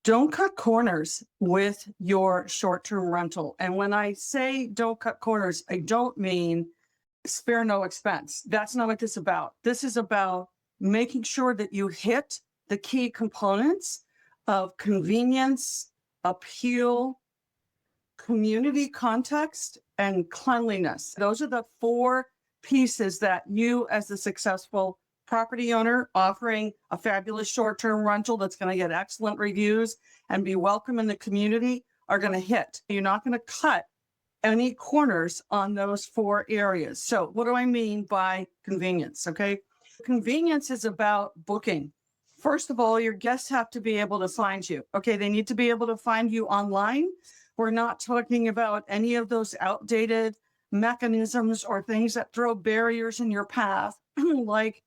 Don't cut corners with your short-term rental. And when I say don't cut corners, I don't mean spare no expense. That's not what this is about. This is about making sure that you hit the key components of convenience, appeal, community context, and cleanliness. Those are the four pieces that you, as a successful property owner offering a fabulous short-term rental that's going to get excellent reviews and be welcome in the community, are going to hit. You're not going to cut any corners on those four areas. So what do I mean by convenience? Okay. Convenience is about booking. First of all, your guests have to be able to find you. Okay. They need to be able to find you online. We're not talking about any of those outdated mechanisms or things that throw barriers in your path, like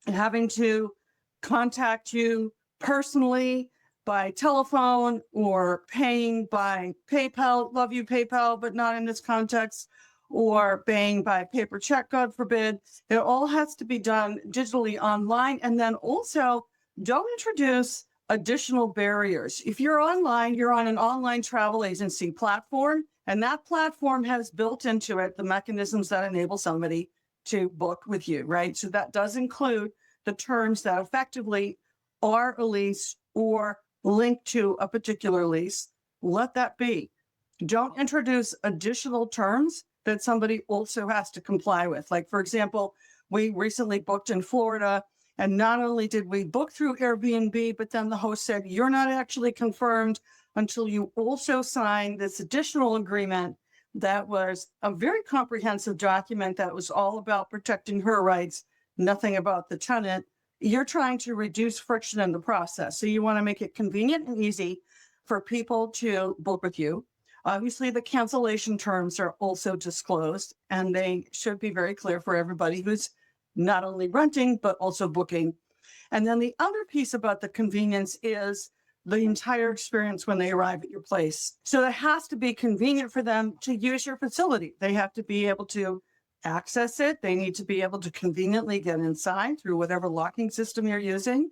having to contact you personally by telephone or paying by PayPal. Love you, PayPal, but not in this context. Or paying by paper check, God forbid. It all has to be done digitally online. And then also, don't introduce additional barriers. If you're online, you're on an online travel agency platform, and that platform has built into it the mechanisms that enable somebody to book with you, right? So that does include the terms that effectively are a lease or linked to a particular lease. Let that be. Don't introduce additional terms that somebody also has to comply with. Like, for example, we recently booked in Florida, and not only did we book through Airbnb, but then the host said, you're not actually confirmed until you also sign this additional agreement. That was a very comprehensive document that was all about protecting her rights, nothing about the tenant. You're trying to reduce friction in the process. So you want to make it convenient and easy for people to book with you. Obviously, the cancellation terms are also disclosed, and they should be very clear for everybody who's not only renting, but also booking. And then the other piece about the convenience is the entire experience when they arrive at your place. So it has to be convenient for them to use your facility. They have to be able to access it. They need to be able to conveniently get inside through whatever locking system you're using.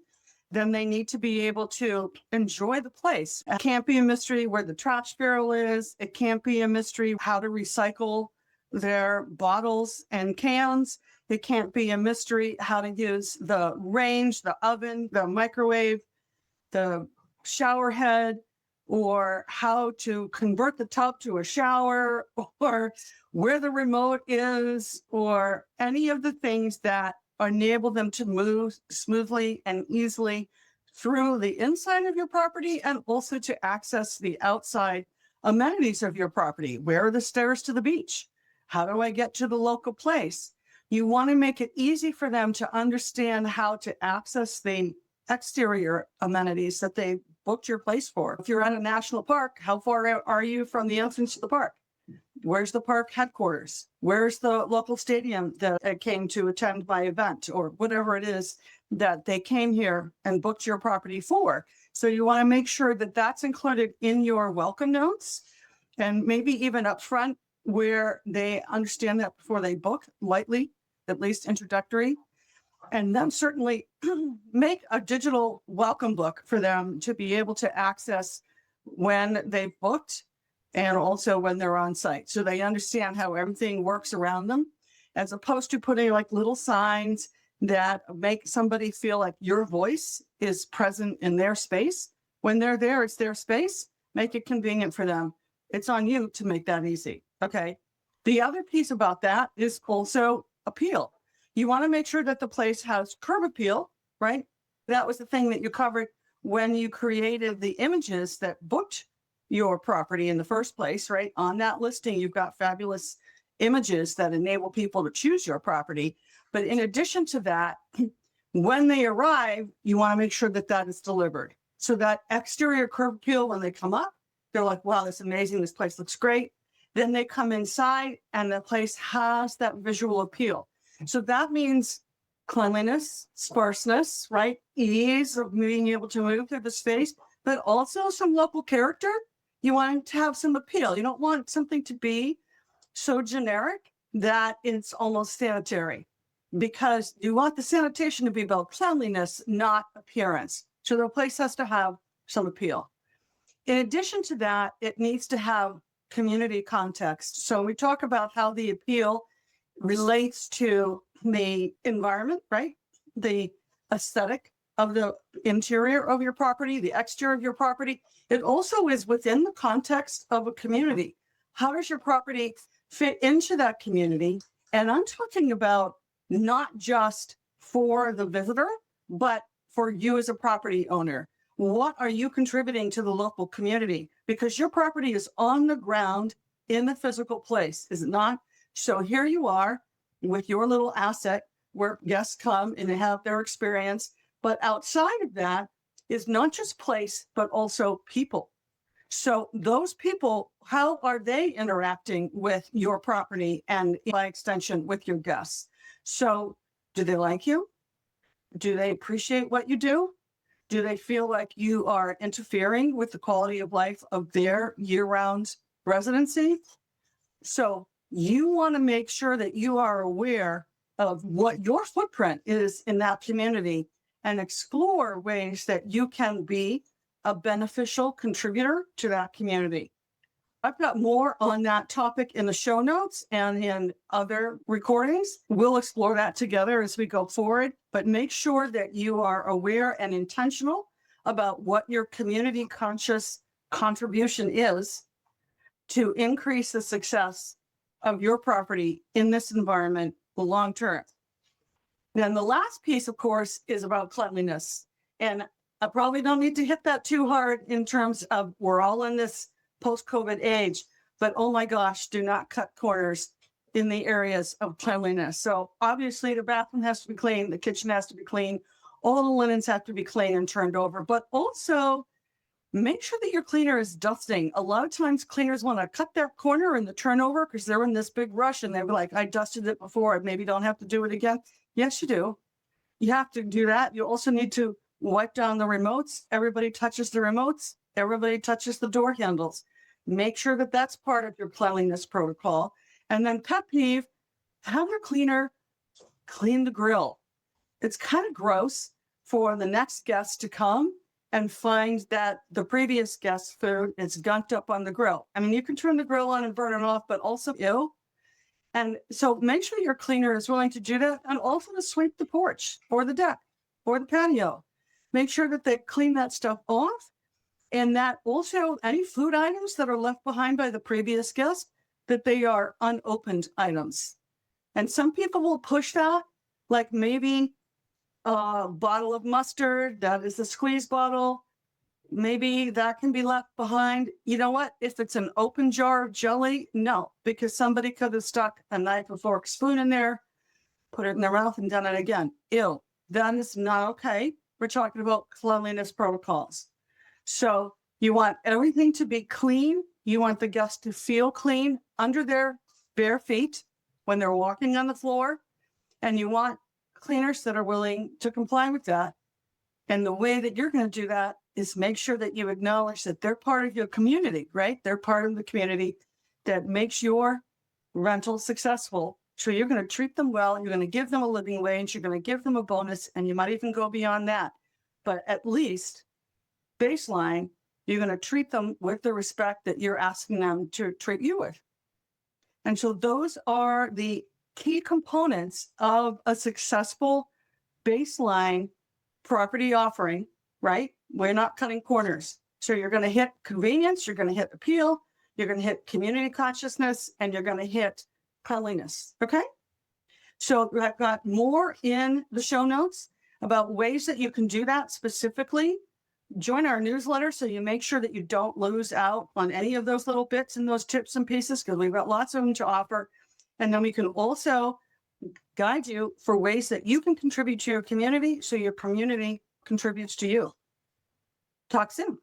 Then they need to be able to enjoy the place. It can't be a mystery where the trash barrel is. It can't be a mystery how to recycle their bottles and cans. It can't be a mystery how to use the range, the oven, the microwave, the shower head, or how to convert the tub to a shower, or where the remote is, or any of the things that enable them to move smoothly and easily through the inside of your property, and also to access the outside amenities of your property. Where are the stairs to the beach? How do I get to the local place? You want to make it easy for them to understand how to access the exterior amenities that they booked your place for. If you're at a national park, how far are you from the entrance to the park? Where's the park headquarters? Where's the local stadium that came to attend my event, or whatever it is that they came here and booked your property for? So you want to make sure that that's included in your welcome notes, and maybe even up front where they understand that before they book, lightly, at least introductory. And then certainly make a digital welcome book for them to be able to access when they've booked and also when they're on site. So they understand how everything works around them, as opposed to putting like little signs that make somebody feel like your voice is present in their space. When they're there, it's their space. Make it convenient for them. It's on you to make that easy. Okay. The other piece about that is also appeal. You want to make sure that the place has curb appeal, right? That was the thing that you covered when you created the images that booked your property in the first place, right? On that listing, you've got fabulous images that enable people to choose your property. But in addition to that, when they arrive, you want to make sure that that is delivered. So that exterior curb appeal, when they come up, they're like, wow, that's amazing. This place looks great. Then they come inside and the place has that visual appeal. So that means cleanliness, sparseness, right? Ease of being able to move through the space, but also some local character. You want to have some appeal. You don't want something to be so generic that it's almost sanitary, because you want the sanitation to be about cleanliness, not appearance. So the place has to have some appeal. In addition to that, it needs to have community context. So we talk about how the appeal relates to the environment, right? The aesthetic of the interior of your property, the exterior of your property. It also is within the context of a community. How does your property fit into that community? And I'm talking about not just for the visitor, but for you as a property owner. What are you contributing to the local community? Because your property is on the ground in the physical place, is it not? So here you are with your little asset where guests come and they have their experience. But outside of that is not just place, but also people. So those people, how are they interacting with your property and by extension with your guests? So do they like you? Do they appreciate what you do? Do they feel like you are interfering with the quality of life of their year-round residency? So you want to make sure that you are aware of what your footprint is in that community and explore ways that you can be a beneficial contributor to that community. I've got more on that topic in the show notes and in other recordings. We'll explore that together as we go forward, but make sure that you are aware and intentional about what your community conscious contribution is to increase the success of your property in this environment long term. Then the last piece, of course, is about cleanliness. And I probably don't need to hit that too hard in terms of we're all in this post-COVID age, but oh my gosh, do not cut corners in the areas of cleanliness. So obviously the bathroom has to be clean, the kitchen has to be clean, all the linens have to be clean and turned over, but also make sure that your cleaner is dusting. A lot of times cleaners want to cut their corner in the turnover because they're in this big rush and they're like, I dusted it before, I maybe don't have to do it again. Yes, you do. You have to do that. You also need to wipe down the remotes. Everybody touches the remotes. Everybody touches the door handles. Make sure that that's part of your cleanliness protocol. And then pet peeve, have your cleaner clean the grill. It's kind of gross for the next guest to come and find that the previous guest's food is gunked up on the grill. I mean, you can turn the grill on and burn it off, but also ew. And so make sure your cleaner is willing to do that and also to sweep the porch or the deck or the patio. Make sure that they clean that stuff off. And that also any food items that are left behind by the previous guest, that they are unopened items. And some people will push that, like maybe a bottle of mustard, that is a squeeze bottle. Maybe that can be left behind. You know what? If it's an open jar of jelly, no, because somebody could have stuck a knife, a fork, spoon in there, put it in their mouth and done it again. Ew, that is not okay. We're talking about cleanliness protocols. So you want everything to be clean. You want the guests to feel clean under their bare feet when they're walking on the floor. And you want cleaners that are willing to comply with that. And the way that you're going to do that is make sure that you acknowledge that they're part of your community, right? They're part of the community that makes your rental successful. So you're going to treat them well. You're going to give them a living wage. You're going to give them a bonus, and you might even go beyond that. But at least baseline, you're going to treat them with the respect that you're asking them to treat you with. And so those are the key components of a successful baseline property offering, right? We're not cutting corners. So you're going to hit convenience, you're going to hit appeal, you're going to hit community consciousness, and you're going to hit cleanliness. Okay? So I've got more in the show notes about ways that you can do that specifically. Join our newsletter so you make sure that you don't lose out on any of those little bits and those tips and pieces, because we've got lots of them to offer. And then we can also guide you for ways that you can contribute to your community so your community contributes to you. Talk soon.